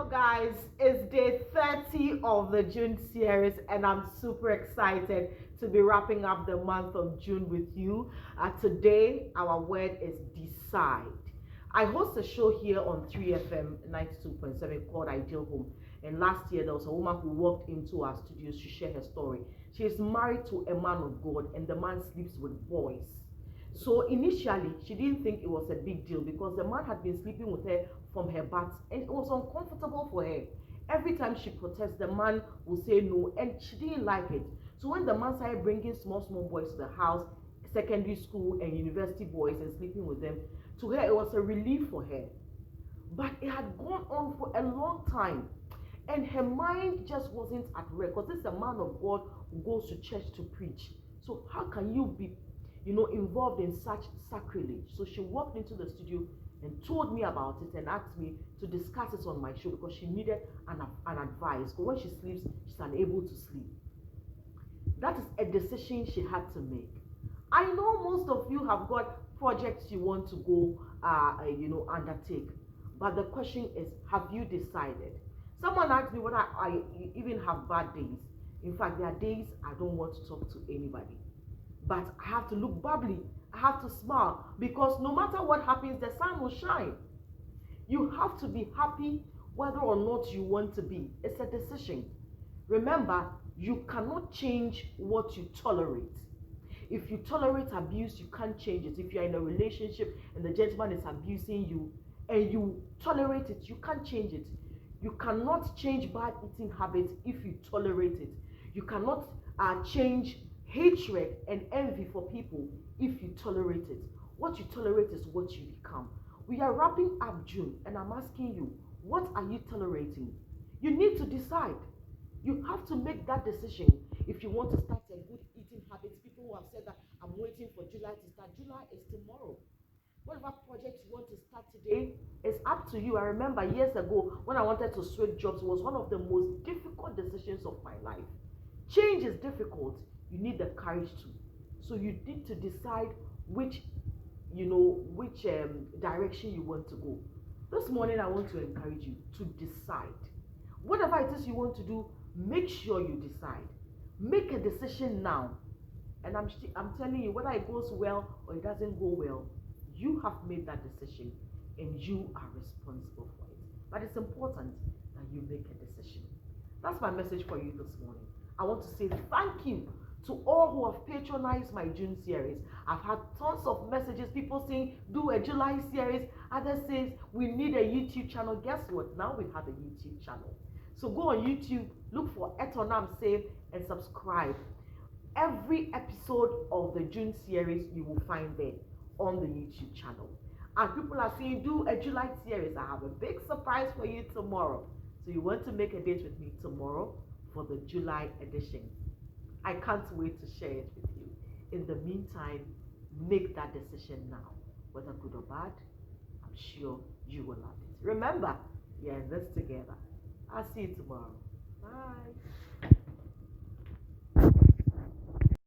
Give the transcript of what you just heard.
Hello, guys. It's day 30 of the June series, and I'm super excited to be wrapping up the month of June with you. Today, our word is decide. I host a show here on 3FM 92.7 called Ideal Home. And last year, there was a woman who walked into our studios to share her story. She is married to a man of God, and the man sleeps with boys. So initially, she didn't think it was a big deal because the man had been sleeping with her from her birth and it was uncomfortable for her. Every time she protests, the man will say no, and she didn't like it. So when the man started bringing small boys to the house, secondary school and university boys, and sleeping with them, to her it was a relief for her. But it had gone on for a long time, and her mind just wasn't at rest because this is a man of God who goes to church to preach. So how can you be involved in such sacrilege? So she walked into the studio and told me about it and asked me to discuss it on my show because she needed an advice. Because when she sleeps, she's unable to sleep. That is a decision she had to make. I know most of you have got projects you want to go, undertake. But the question is, have you decided? Someone asked me whether I even have bad days. In fact, there are days I don't want to talk to anybody. But I have to look bubbly. I have to smile because no matter what happens, the sun will shine. You have to be happy whether or not you want to be. It's a decision. Remember, you cannot change what you tolerate. If you tolerate abuse, you can't change it. If you're in a relationship and the gentleman is abusing you and you tolerate it, you can't change it. You cannot change bad eating habits if you tolerate it. You cannot change hatred and envy for people if you tolerate it. What you tolerate is what you become. We are wrapping up June, and I'm asking you, what are you tolerating? You need to decide. You have to make that decision if you want to start a good eating habit. People who have said that I'm waiting for July to start. July is tomorrow. Whatever project you want to start today, it's up to you. I remember years ago when I wanted to switch jobs, it was one of the most difficult decisions of my life. Change is difficult. You need the courage to. So you need to decide which direction you want to go. This morning I want to encourage you to decide. Whatever it is you want to do, make sure you decide. Make a decision now. And I'm telling you, whether it goes well or it doesn't go well, you have made that decision and you are responsible for it. But it's important that you make a decision. That's my message for you this morning. I want to say thank you to all who have patronized my June series. I've had tons of messages, people saying do a July series, others says we need a YouTube channel. Guess what? Now we have a YouTube channel. So go on YouTube, look for Etonam Save and subscribe. Every episode of the June series you will find there on the YouTube channel. And people are saying do a July series. I have a big surprise for you tomorrow. So you want to make a date with me tomorrow for the July edition. I can't wait to share it with you. In the meantime, make that decision now. Whether good or bad, I'm sure you will love it. Remember, we are in this together. I'll see you tomorrow. Bye.